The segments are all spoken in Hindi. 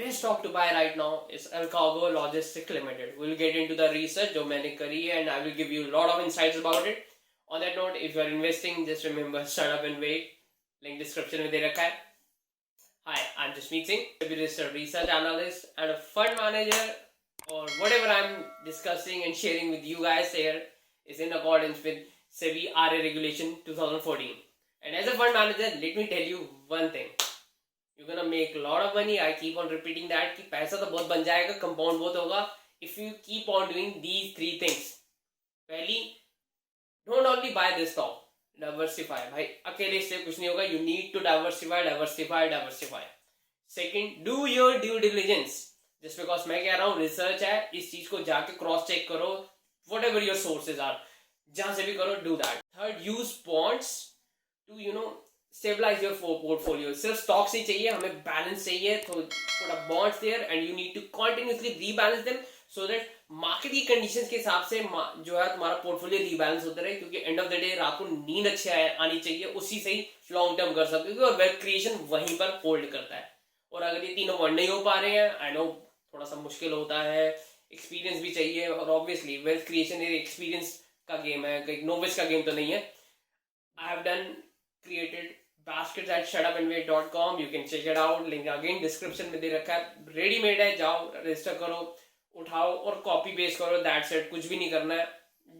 best stock to buy right now is Alcargo Logistics Limited. We'll get into the research जो मैंने करी है and I will give you a lot of insights about it. On that note, if you are investing, just remember shut up and wait. Link description में दे रखा है. Hi, I'm Jasmeet Singh, a research analyst and a fund manager, or whatever I'm discussing and sharing with you guys here is in accordance with SEBI RA Regulation 2014. And as a fund manager, let me tell you one thing. You're gonna make a lot of money. I keep on repeating that कि पैसा तो बहुत बन जाएगा, compound बहुत होगा if you keep on doing these three things. पहली, don't only buy this stock, diversify. भाई अकेले से कुछ नहीं होगा. You need to diversify. Second, do your due diligence. Just because मैं कह रहा हूँ रिसर्च है, इस चीज को जाके क्रॉस चेक करो. Whatever your sources are, जहां से भी करो, do that. Third, use bonds to stabilize your portfolio. सिर्फ stocks ही चाहिए, हमें balance चाहिए, तो put a bonds there and you need to continuously rebalance them so that market की कंडीशंस के हिसाब से जो है तुम्हारा पोर्टफोलियो रीबैलेंस होता रहे, क्योंकि एंड ऑफ द डे रात को नींद अच्छी आनी चाहिए, उसी से ही लॉन्ग टर्म कर सकते हो और वेल्थ क्रिएशन वहीं पर होल्ड करता है. और अगर ये तीनों वर्ड नहीं हो पा रहे हैं, आई नो थोड़ा सा मुश्किल होता है, एक्सपीरियंस भी चाहिए, और ऑब्वियसली वेल्थ क्रिएशन एक एक्सपीरियंस का गेम है, एक नोविस का गेम तो नहीं है. I have done created baskets at shutupandwait.com. You can check it out. Link again description में दे रखा है. रेडीमेड है, जाओ रजिस्टर करो, उठाओ और कॉपी पेस्ट करो. दैट्स इट, कुछ भी नहीं करना है,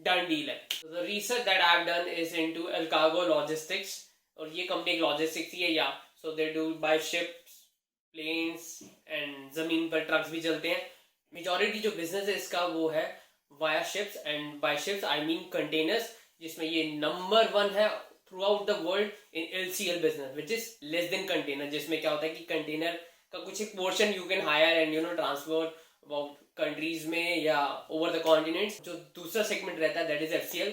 डन डील है. The research that I have done is into Alcargo Logistics, और ये कंपनी एक लॉजिस्टिक्स ही है या so they do by ships, planes and जमीन पर ट्रक्स भी चलते हैं. मेजॉरिटी जो बिजनेस है इसका वो है via ships, and by ships I mean containers, जिसमें ये नंबर 1 है throughout the world in LCL business, which is less than container, जिसमें क्या होता है कि कंटेनर का कुछ एक portion you can hire and transfer about countries में या ओवर द कॉन्टिनेंट्स. जो दूसरा सेगमेंट रहता है that is FCL,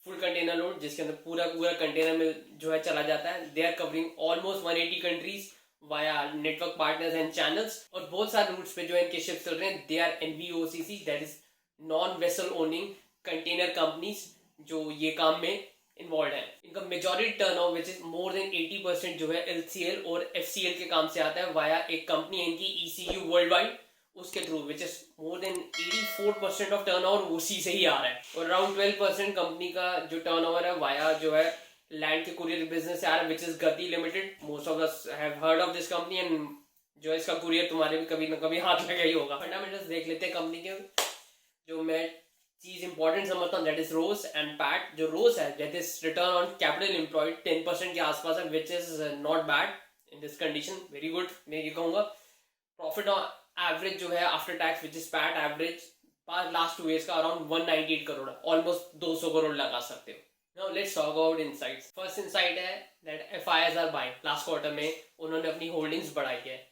full container load, जिसके अंदर पूरा कंटेनर में जो है चला जाता है. They are covering almost 180 countries via network partners and channels, और बहुत सारे रूट्स पे जो है इनके शिप्स चल रहे हैं. They are NVOCC, that is non vessel owning container companies, जो ये काम में इन्वॉल्व है. इनका majority turnover which is more than 80% जो है LCL और FCL के काम से आता है वाया एक कंपनी है इनकी ECU वर्ल्ड वाइड, उसके through, which is more then 84% of turnover उसी से ही आ रहा है. और अराउंड 12% कंपनी का जो टर्नओवर है वाया जो है लैंड के कुरियर बिजनेस से आ रहा है, विच इज गति limited. Most of us have heard of this company, and जो है इसका कुरियर तुम्हारे भी कभी ना कभी हाथ लगा ही होगा. फंडामेंटल्स देख लेते हैं कंपनी के. जो मैं चीज इंपॉर्टेंट समझता हूँ that is ROCE and PAT. जो रोस है that is return on capital employed, 10% के आसपास है, which is not bad in this condition, very good मैं ये कहूँगा. प्रॉफिट एवरेज जो है after tax which is PAT average last 2 years का अराउंड 198 करोड़ है, ऑलमोस्ट 200 करोड़ लगा सकते हो. Now let's talk about insights. First insight है that FIs are buying. Last quarter में उन्होंने अपनी होल्डिंग्स बढ़ाई है.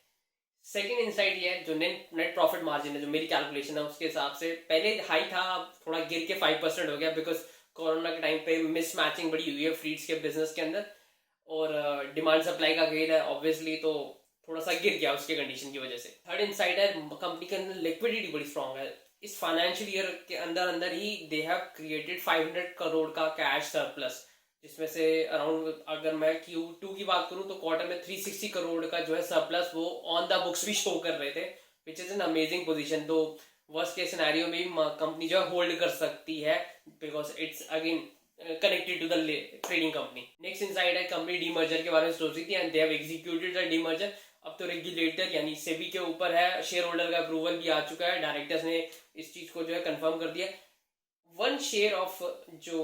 सेकेंड इनसाइट ये है जो नेट प्रॉफिट मार्जिन है, जो मेरी कैलकुलेशन है उसके हिसाब से पहले हाई था, थोड़ा गिर के 5% हो गया, बिकॉज कोरोना के टाइम पे मिस मैचिंग बड़ी हुई है फ्रीड्स के बिजनेस के अंदर, और डिमांड सप्लाई का खेल है ऑब्वियसली, तो थोड़ा सा गिर गया उसके कंडीशन की वजह से. थर्ड इनसाइट है कंपनी के अंदर लिक्विडिटी बड़ी स्ट्रांग है. इस फाइनेंशियल ईयर के अंदर ही दे हैव क्रिएटेड 500 करोड़ का कैश सरप्लस, जिसमें से अराउंड अगर मैं Q2 की बात करूं तो क्वार्टर में 360 करोड़ का जो है सरप्लस वो ऑन द बुक्स भी शो कर रहे थे, which is an amazing position. तो वर्स्ट केस सिनेरियो में कंपनी जो है होल्ड कर सकती है, because it's again connected to the trading company. Next insight है कंपनी डीमर्जर के बारे में सोच रही थी and they have executed the demerger. अब तो रेगुलेटर यानी सेबी के ऊपर है, शेयर होल्डर का अप्रूवल भी आ चुका है, डायरेक्टर्स ने इस चीज को जो है कंफर्म कर दिया. 1 शेयर ऑफ जो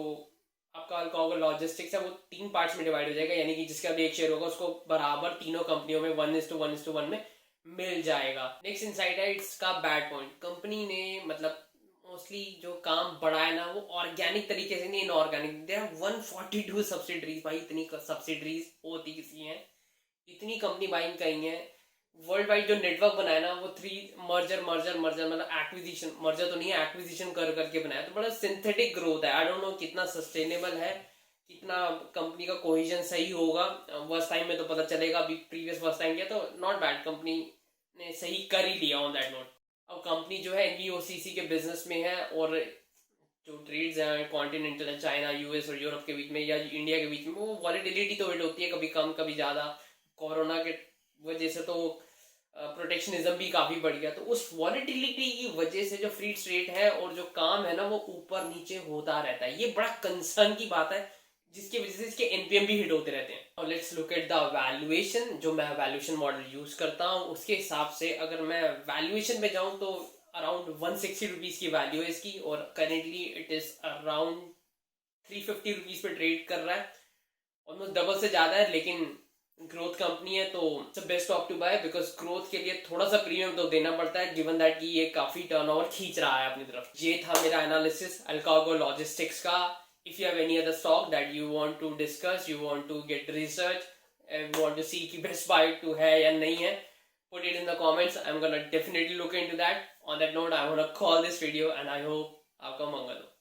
आपका अल्कार्गो लॉजिस्टिक्स है वो 3 पार्ट्स में डिवाइड हो जाएगा, यानी कि जिसका भी एक शेयर होगा उसको बराबर तीनों कंपनियों में 1:1:1 में मिल जाएगा. नेक्स्ट इनसाइट है इसका बैड पॉइंट. कंपनी ने मतलब मोस्टली जो काम बढ़ाया ना वो ऑर्गेनिक तरीके से नहीं, इनऑर्गेनिक. They have 142 subsidiaries. भाई इतनी सब्सिडरीज होती किसी हैं, इतनी कंपनी बाइंग कहीं है. वर्ल्ड वाइड जो नेटवर्क बनाया ना वो 3 मर्जर मतलब एक्विजिशन, मर्जर तो नहीं है, एक्विजिशन कर करके बनाया, तो बड़ा सिंथेटिक ग्रोथ है. आई डोंट नो कितना सस्टेनेबल है, कितना कंपनी का कोहेजन सही होगा. फर्स्ट टाइम में तो पता चलेगा, अभी प्रीवियस फर्स्ट टाइम किया तो नॉट बैड, कंपनी ने सही कर ही लिया ऑन दैट नोट. अब कंपनी जो है NVOCC के बिजनेस में है, और जो ट्रेड्स हैं कॉन्टिनेंटल चाइना, US और यूरोप के बीच में या इंडिया के बीच में, वो वॉलेटिलिटी तो हिट होती है, कभी कम कभी ज़्यादा. कोरोना के वजह से तो प्रोटेक्शनिज्म भी काफ़ी बढ़ गया, तो उस वॉलेटिलिटी की वजह से जो फ्री ट्रेड है और जो काम है ना वो ऊपर नीचे होता रहता है। ये बड़ा कंसर्न की बात है, जिसकी वजह से इसके एनपीएम भी हिट होते रहते हैं। और let's look at the valuation. जो मैं वैल्यूएशन मॉडल यूज करता हूँ उसके हिसाब से अगर मैं वैल्यूएशन पे जाऊँ तो अराउंड 160 रुपीज़ की वैल्यू है इसकी, और currently it is around 350 rupees पे ट्रेड कर रहा है। ऑलमोस्ट डबल से ज़्यादा है, लेकिन ग्रोथ कंपनी है तो it's best stock to buy, because growth के लिए थोड़ा सा प्रीमियम तो देना पड़ता है, गिवन दैट कि ये काफ़ी टर्नओवर खींच रहा है अपनी तरफ। ये था मेरा एनालिसिस अल्कागो लॉजिस्टिक्स का। If you have any other stock that you want to discuss, you want to get research, you want to see कि बेस्ट बाय टू है या नहीं है, put it in the comments. I'm gonna definitely look into that. On that note, I want to call this video and I hope आपका मंगल हो।